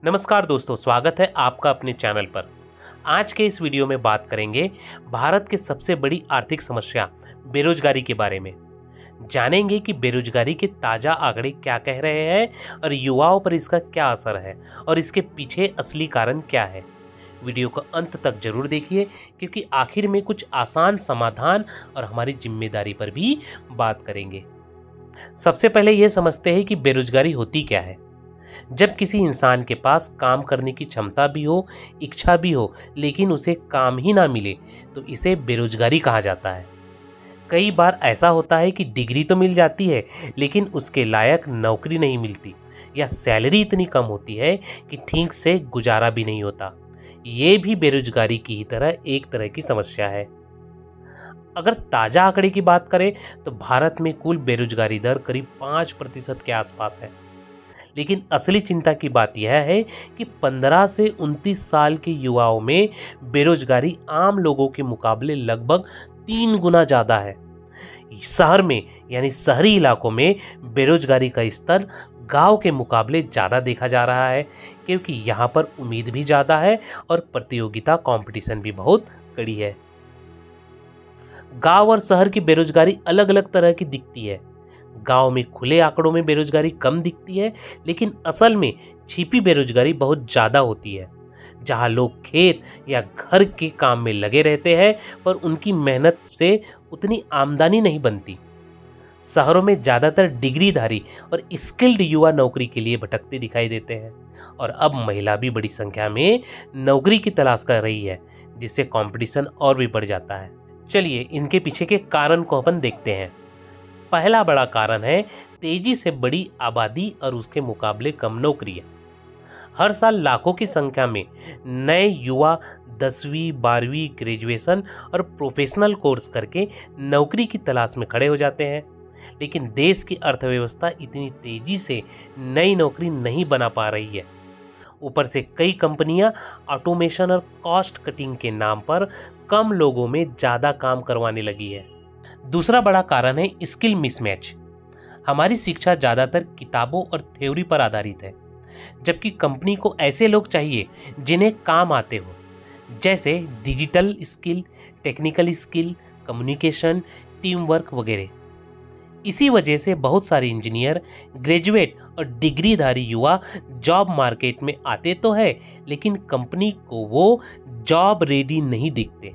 नमस्कार दोस्तों, स्वागत है आपका अपने चैनल पर। आज के इस वीडियो में बात करेंगे भारत की सबसे बड़ी आर्थिक समस्या बेरोजगारी के बारे में। जानेंगे कि बेरोजगारी के ताज़ा आंकड़े क्या कह रहे हैं और युवाओं पर इसका क्या असर है और इसके पीछे असली कारण क्या है। वीडियो को अंत तक जरूर देखिए, क्योंकि आखिर में कुछ आसान समाधान और हमारी जिम्मेदारी पर भी बात करेंगे। सबसे पहले ये समझते हैं कि बेरोजगारी होती क्या है। जब किसी इंसान के पास काम करने की क्षमता भी हो, इच्छा भी हो, लेकिन उसे काम ही ना मिले, तो इसे बेरोजगारी कहा जाता है। कई बार ऐसा होता है कि डिग्री तो मिल जाती है, लेकिन उसके लायक नौकरी नहीं मिलती, या सैलरी इतनी कम होती है कि ठीक से गुजारा भी नहीं होता। ये भी बेरोजगारी की ही तरह एक तरह की समस्या है। अगर ताजा आंकड़े की बात करें, तो भारत में कुल बेरोजगारी दर करीब 5% के आसपास है। लेकिन असली चिंता की बात यह है कि 15 से 29 साल के युवाओं में बेरोजगारी आम लोगों के मुकाबले लगभग 3 गुना ज़्यादा है। शहर में यानी शहरी इलाकों में बेरोजगारी का स्तर गांव के मुकाबले ज़्यादा देखा जा रहा है, क्योंकि यहाँ पर उम्मीद भी ज़्यादा है और प्रतियोगिता कंपटीशन भी बहुत कड़ी है। गांव और शहर की बेरोजगारी अलग अलग तरह की दिखती है। गांव में खुले आंकड़ों में बेरोजगारी कम दिखती है, लेकिन असल में छिपी बेरोजगारी बहुत ज्यादा होती है। जहां लोग खेत या घर के काम में लगे रहते हैं, पर उनकी मेहनत से उतनी आमदनी नहीं बनती। शहरों में ज्यादातर डिग्रीधारी और स्किल्ड युवा नौकरी के लिए भटकते दिखाई देते हैं, और अब महिला भी बड़ी संख्या में नौकरी की तलाश कर रही है, जिससे कंपटीशन और भी बढ़ जाता है। चलिए इनके पीछे के कारण को अपन देखते हैं। पहला बड़ा कारण है तेजी से बड़ी आबादी और उसके मुकाबले कम नौकरियां। हर साल लाखों की संख्या में नए युवा 10वीं 12वीं ग्रेजुएशन और प्रोफेशनल कोर्स करके नौकरी की तलाश में खड़े हो जाते हैं। लेकिन देश की अर्थव्यवस्था इतनी तेजी से नई नौकरी नहीं बना पा रही है। ऊपर से कई कंपनियां ऑटोमेशन और कॉस्ट कटिंग के नाम पर कम लोगों में ज्यादा काम करवाने लगी है। दूसरा बड़ा कारण है स्किल मिसमैच। हमारी शिक्षा ज्यादातर किताबों और थ्योरी पर आधारित है, जबकि कंपनी को ऐसे लोग चाहिए जिन्हें काम आते हो, जैसे digital skill, technical skill, communication, team work वगैरह। इसी वजह से बहुत सारे इंजीनियर, ग्रेजुएट और डिग्रीधारी युवा जॉब मार्केट में आते तो है, लेकिन कंपनी को वो जॉब रेडी नहीं दिखते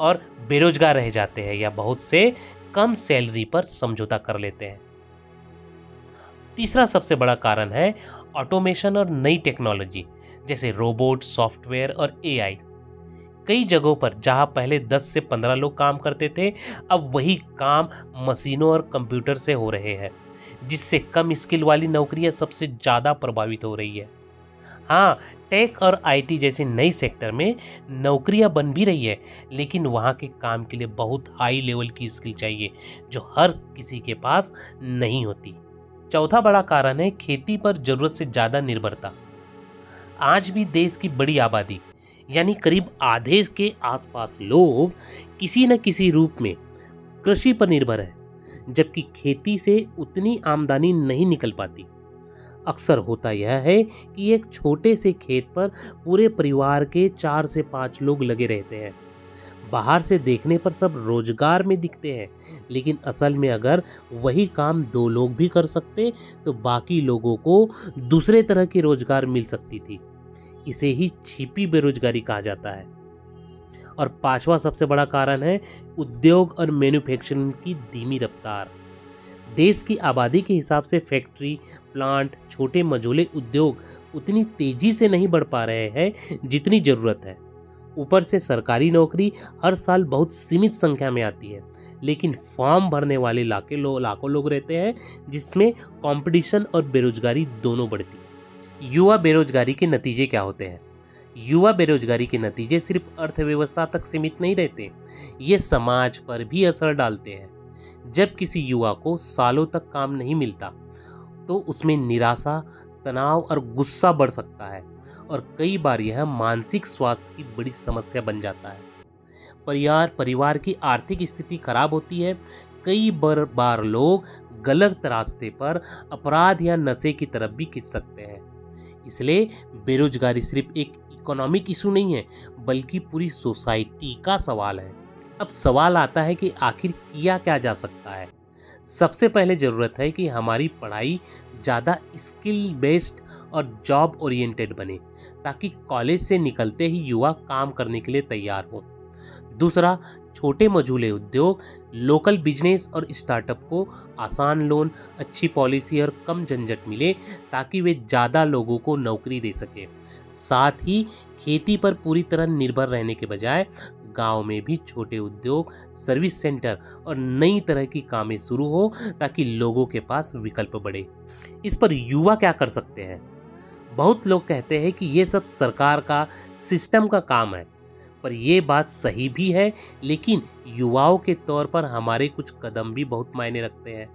और बेरोजगार रह जाते हैं, या बहुत से कम सैलरी पर समझौता कर लेते हैं। तीसरा सबसे बड़ा कारण है ऑटोमेशन और नई टेक्नोलॉजी, जैसे रोबोट, सॉफ्टवेयर और एआई। कई जगहों पर जहां पहले 10 से 15 लोग काम करते थे, अब वही काम मशीनों और कंप्यूटर से हो रहे हैं, जिससे कम स्किल वाली नौकरियां सबसे ज्यादा प्रभावित हो रही है। हाँ, टेक और आईटी जैसे नई सेक्टर में नौकरियां बन भी रही है, लेकिन वहाँ के काम के लिए बहुत हाई लेवल की स्किल चाहिए, जो हर किसी के पास नहीं होती। चौथा बड़ा कारण है खेती पर जरूरत से ज़्यादा निर्भरता। आज भी देश की बड़ी आबादी, यानी करीब आधे के आसपास लोग किसी न किसी रूप में कृषि पर निर्भर है, जबकि खेती से उतनी आमदनी नहीं निकल पाती। अक्सर होता यह है कि एक छोटे से खेत पर पूरे परिवार के 4 से 5 लोग लगे रहते हैं। बाहर से देखने पर सब रोजगार में दिखते हैं, लेकिन असल में अगर वही काम 2 लोग भी कर सकते, तो बाकी लोगों को दूसरे तरह की रोजगार मिल सकती थी। इसे ही छिपी बेरोजगारी कहा जाता है। और पांचवा सबसे बड़ा कारण है उद्योग और मैन्युफैक्चरिंग की धीमी रफ्तार। देश की आबादी के हिसाब से फैक्ट्री, प्लांट, छोटे मझोले उद्योग उतनी तेजी से नहीं बढ़ पा रहे हैं जितनी जरूरत है। ऊपर से सरकारी नौकरी हर साल बहुत सीमित संख्या में आती है, लेकिन फॉर्म भरने वाले लाखों लोग रहते हैं, जिसमें कंपटीशन और बेरोजगारी दोनों बढ़ती है। युवा बेरोजगारी के नतीजे क्या होते हैं? युवा बेरोजगारी के नतीजे सिर्फ अर्थव्यवस्था तक सीमित नहीं रहते, ये समाज पर भी असर डालते हैं। जब किसी युवा को सालों तक काम नहीं मिलता, तो उसमें निराशा, तनाव और गुस्सा बढ़ सकता है, और कई बार यह मानसिक स्वास्थ्य की बड़ी समस्या बन जाता है। परिवार की आर्थिक स्थिति खराब होती है। कई बार लोग गलत रास्ते पर अपराध या नशे की तरफ भी खिंच सकते हैं। इसलिए बेरोजगारी सिर्फ एक इकोनॉमिक इशू नहीं है, बल्कि पूरी सोसाइटी का सवाल है। अब सवाल आता है कि आखिर किया क्या जा सकता है। सबसे पहले ज़रूरत है कि हमारी पढ़ाई ज़्यादा स्किल बेस्ड और जॉब ओरिएंटेड बने, ताकि कॉलेज से निकलते ही युवा काम करने के लिए तैयार हो। दूसरा, छोटे मझोले उद्योग, लोकल बिजनेस और स्टार्टअप को आसान लोन, अच्छी पॉलिसी और कम झंझट मिले, ताकि वे ज़्यादा लोगों को नौकरी दे सके। साथ ही खेती पर पूरी तरह निर्भर रहने के बजाय गांव में भी छोटे उद्योग, सर्विस सेंटर और नई तरह की कामें शुरू हो, ताकि लोगों के पास विकल्प बढ़े। इस पर युवा क्या कर सकते हैं? बहुत लोग कहते हैं कि ये सब सरकार का, सिस्टम का काम है, पर ये बात सही भी है, लेकिन युवाओं के तौर पर हमारे कुछ कदम भी बहुत मायने रखते हैं।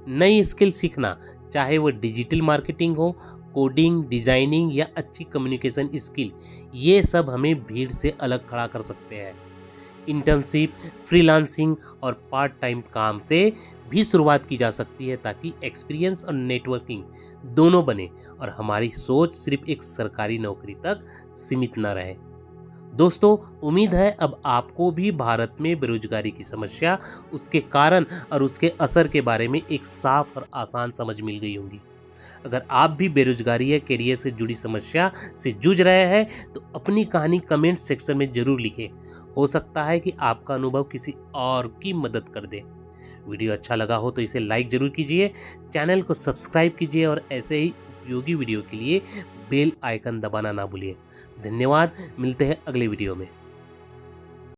नई स्किल सीखना, चाहे वो डिजिटल मार्केटिंग हो, कोडिंग, डिजाइनिंग या अच्छी कम्युनिकेशन स्किल, ये सब हमें भीड़ से अलग खड़ा कर सकते हैं। इंटर्नशिप, फ्रीलांसिंग और पार्ट टाइम काम से भी शुरुआत की जा सकती है, ताकि एक्सपीरियंस और नेटवर्किंग दोनों बने और हमारी सोच सिर्फ एक सरकारी नौकरी तक सीमित न रहे। दोस्तों, उम्मीद है अब आपको भी भारत में बेरोजगारी की समस्या, उसके कारण और उसके असर के बारे में एक साफ और आसान समझ मिल गई होगी। अगर आप भी बेरोजगारी या करियर से जुड़ी समस्या से जूझ रहे हैं, तो अपनी कहानी कमेंट सेक्शन में जरूर लिखें। हो सकता है कि आपका अनुभव किसी और की मदद कर दे। वीडियो अच्छा लगा हो तो इसे लाइक जरूर कीजिए, चैनल को सब्सक्राइब कीजिए और ऐसे ही उपयोगी वीडियो के लिए बेल आइकन दबाना ना भूलिए। धन्यवाद, मिलते हैं अगले वीडियो में।